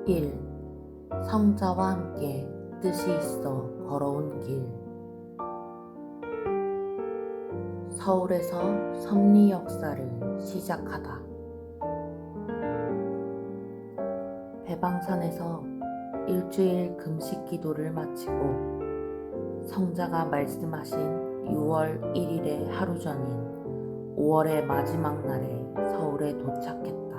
1. 성자와 함께 뜻이 있어 걸어온 길. 서울에서 섭리 역사를 시작하다. 배방산에서 일주일 금식 기도를 마치고 성자가 말씀하신 6월 1일의 하루 전인 5월의 마지막 날에 서울에 도착했다.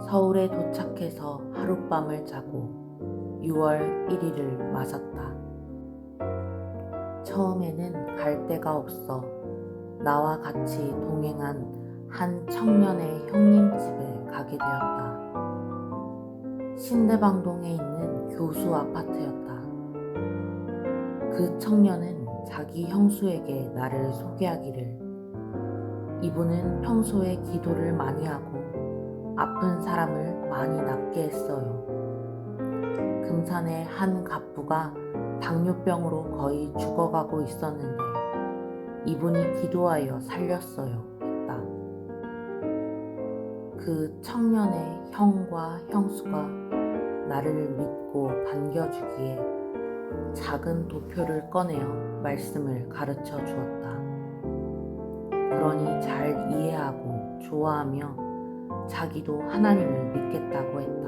서울에 도착해서 하룻밤을 자고 6월 1일을 맞았다. 처음에는 갈 데가 없어 나와 같이 동행한 한 청년의 형님 집에 가게 되었다. 신대방동에 있는 교수 아파트였다. 그 청년은 자기 형수에게 나를 소개하기를 이분은 평소에 기도를 많이 하고 아픈 사람을 많이 낫게 했어요. 금산의 한 갑부가 당뇨병으로 거의 죽어가고 있었는데 이분이 기도하여 살렸어요 했다. 그 청년의 형과 형수가 나를 믿고 반겨주기에 작은 도표를 꺼내어 말씀을 가르쳐 주었다. 그러니 잘 이해하고 좋아하며 자기도 하나님을 믿겠다고 했다.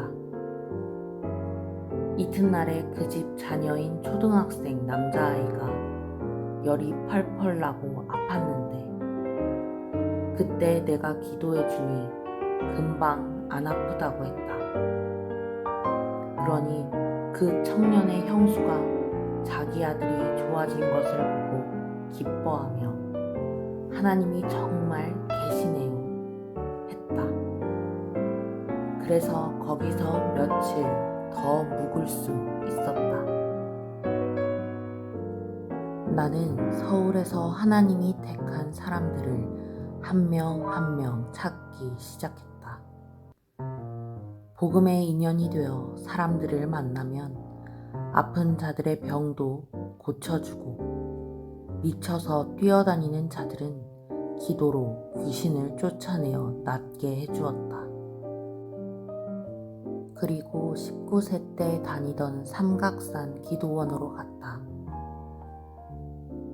이튿날에 그 집 자녀인 초등학생 남자아이가 열이 펄펄 나고 아팠는데 그때 내가 기도해주니 금방 안 아프다고 했다. 그러니 그 청년의 형수가 자기 아들이 좋아진 것을 보고 기뻐하며 하나님이 정말 계시네요 했다. 그래서 거기서 며칠 더 묵을 수 있었다. 나는 서울에서 하나님이 택한 사람들을 한 명 한 명 찾기 시작했다. 복음의 인연이 되어 사람들을 만나면 아픈 자들의 병도 고쳐주고 미쳐서 뛰어다니는 자들은 기도로 귀신을 쫓아내어 낫게 해주었다. 그리고 19세 때 다니던 삼각산 기도원으로 갔다.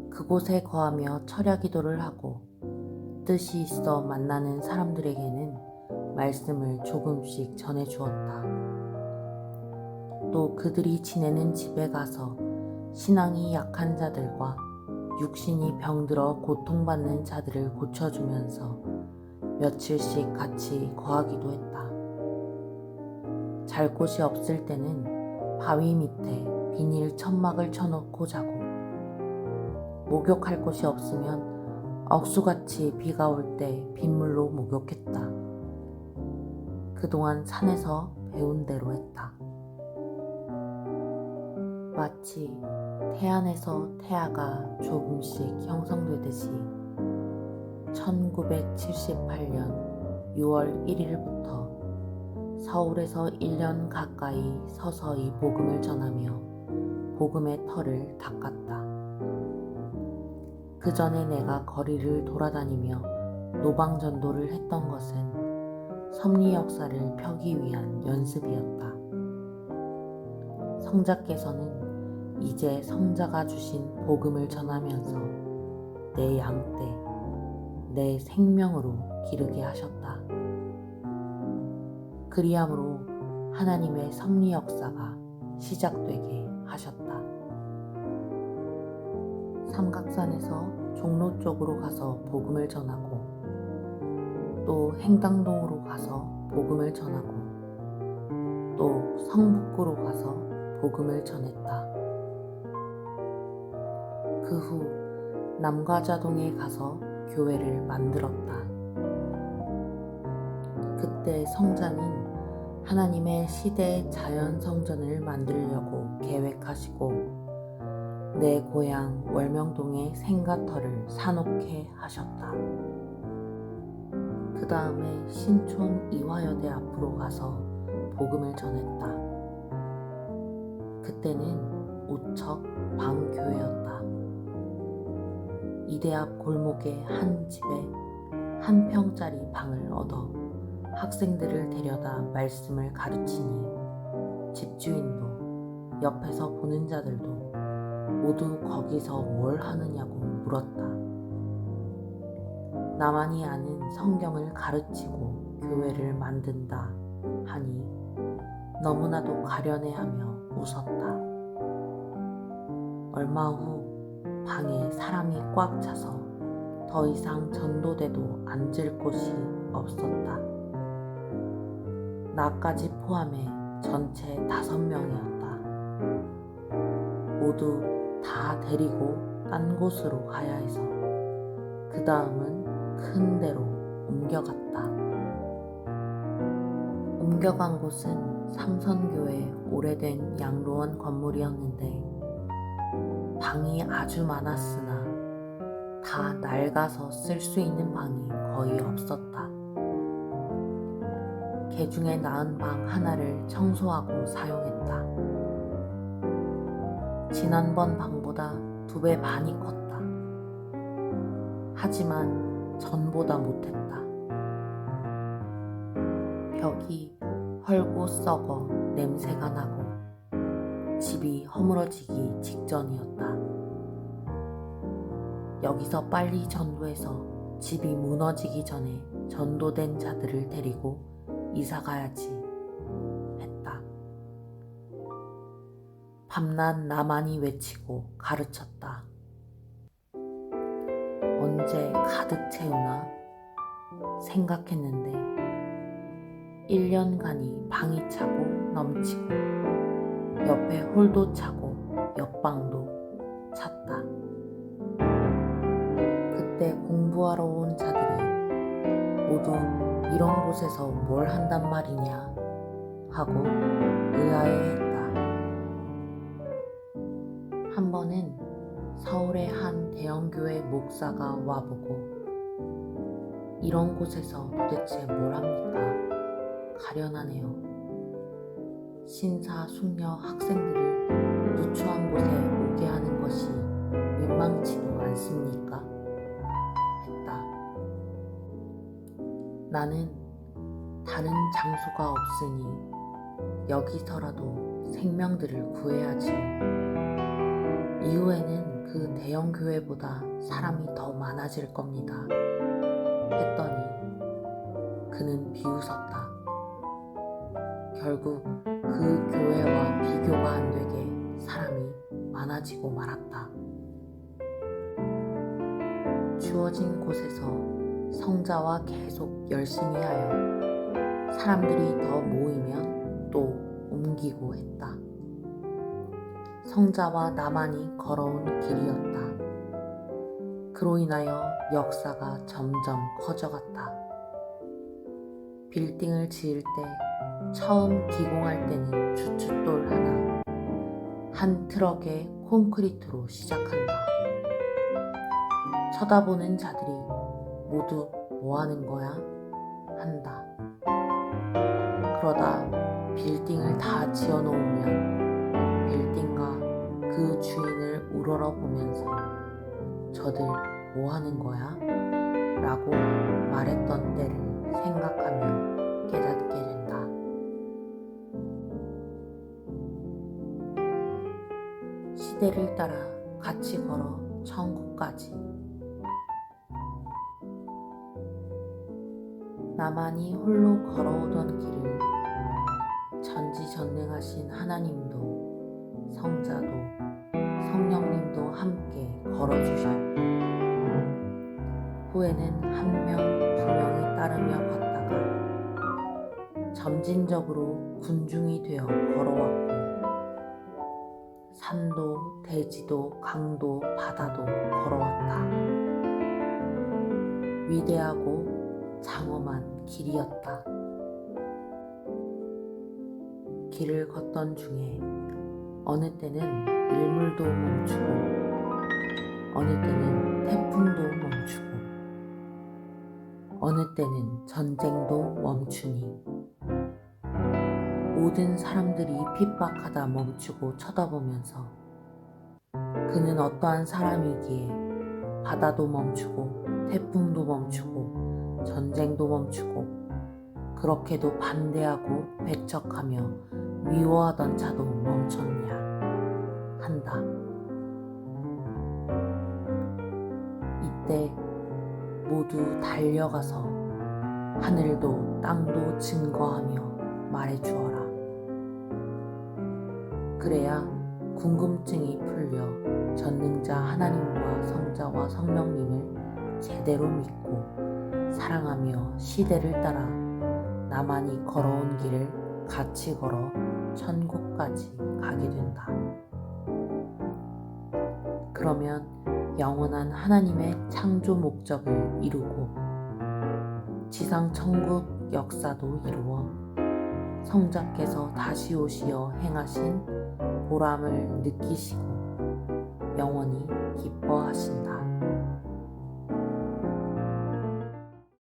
그곳에 거하며 철야 기도를 하고 뜻이 있어 만나는 사람들에게는 말씀을 조금씩 전해주었다. 또 그들이 지내는 집에 가서 신앙이 약한 자들과 육신이 병들어 고통받는 자들을 고쳐주면서 며칠씩 같이 거하기도 했다. 잘 곳이 없을 때는 바위 밑에 비닐 천막을 쳐놓고 자고 목욕할 곳이 없으면 억수같이 비가 올 때 빗물로 목욕했다. 그동안 산에서 배운 대로 했다. 마치 태안에서 태아가 조금씩 형성되듯이 1978년 6월 1일부터 서울에서 1년 가까이 서서히 복음을 전하며 복음의 터를 닦았다. 그 전에 내가 거리를 돌아다니며 노방전도를 했던 것은 섭리 역사를 펴기 위한 연습이었다. 성자께서는 이제 성자가 주신 복음을 전하면서 내 양떼, 내 생명으로 기르게 하셨다. 그리함으로 하나님의 섭리 역사가 시작되게 하셨다. 삼각산에서 종로 쪽으로 가서 복음을 전하고 또 행당동으로 가서 복음을 전하고 또 성북구로 가서 복음을 전했다. 그 후 남과자동에 가서 교회를 만들었다. 그때 성자는 하나님의 시대 자연성전을 만들려고 계획하시고 내 고향 월명동의 생가터를 사놓게 하셨다. 그 다음에 신촌 이화여대 앞으로 가서 복음을 전했다. 그때는 우척 방교회였다. 이대 앞 골목의 한 집에 한 평짜리 방을 얻어 학생들을 데려다 말씀을 가르치니 집주인도 옆에서 보는 자들도 모두 거기서 뭘 하느냐고 물었다. 나만이 아는 성경을 가르치고 교회를 만든다 하니 너무나도 가련해하며 웃었다. 얼마 후 방에 사람이 꽉 차서 더 이상 전도대도 앉을 곳이 없었다. 나까지 포함해 전체 5명이었다. 모두 다 데리고 딴 곳으로 가야 해서 그 다음은 큰 데로 옮겨갔다. 옮겨간 곳은 삼선교회 오래된 양로원 건물이었는데 방이 아주 많았으나 다 낡아서 쓸 수 있는 방이 거의 없었다. 개중에 나은 방 하나를 청소하고 사용했다. 지난번 방보다 2배 반이 컸다. 하지만 전보다 못했다. 벽이 헐고 썩어 냄새가 나고 집이 허물어지기 직전이었다. 여기서 빨리 전도해서 집이 무너지기 전에 전도된 자들을 데리고 이사 가야지 했다. 밤낮 나만이 외치고 가르쳤다. 언제 가득 채우나 생각했는데 1년간이 방이 차고 넘치고 옆에 홀도 차고 옆방도 찼다. 그때 공부하러 온 자들이 모두 이런 곳에서 뭘 한단 말이냐 하고 의아해했다. 한 번은 서울의 한 대형교회 목사가 와보고 이런 곳에서 도대체 뭘 합니까? 가련하네요. 신사숙녀 학생들을 누추한 곳에 오게 하는 것이 민망치도 않습니까? 했다. 나는 다른 장소가 없으니 여기서라도 생명들을 구해야지요. 이후에는 그 대형 교회보다 사람이 더 많아질 겁니다. 했더니 그는 비웃었다. 결국 그 교회와 비교가 안 되게 사람이 많아지고 말았다. 주어진 곳에서 성자와 계속 열심히 하여 사람들이 더 모이면 또 옮기고 했다. 성자와 나만이 걸어온 길이었다. 그로 인하여 역사가 점점 커져갔다. 빌딩을 지을 때 처음 기공할 때는 주춧돌 하나, 한 트럭의 콘크리트로 시작한다. 쳐다보는 자들이 모두 뭐 하는 거야? 한다. 그러다 빌딩을 다 지어놓으면 빌딩과 그 주인을 우러러보면서 저들 뭐 하는 거야? 라고 말했던 때를 생각하며 깨닫게 된다. 시대를 따라 같이 걸어 천국까지. 나만이 홀로 걸어오던 길을 전지전능하신 하나님도 성자도 성령님도 함께 걸어주셨고 후에는 1명, 2명이 따르며 걷다가 점진적으로 군중이 되어 걸어왔고 산도, 대지도, 강도, 바다도 걸어왔다. 위대하고 장엄한 길이었다. 길을 걷던 중에 어느 때는 일물도 멈추고 어느 때는 태풍도 멈추고 어느 때는 전쟁도 멈추니 모든 사람들이 핍박하다 멈추고 쳐다보면서 그는 어떠한 사람이기에 바다도 멈추고 태풍도 멈추고 전쟁도 멈추고 그렇게도 반대하고 배척하며 미워하던 자도 멈췄냐 한다. 이때 모두 달려가서 하늘도 땅도 증거하며 말해주어라. 그래야 궁금증이 풀려 전능자 하나님과 성자와 성령님을 제대로 믿고 사랑하며 시대를 따라 나만이 걸어온 길을 같이 걸어 천국까지 가게 된다. 그러면 영원한 하나님의 창조 목적을 이루고 지상 천국 역사도 이루어 성자께서 다시 오시어 행하신 보람을 느끼시고 영원히 기뻐하신다.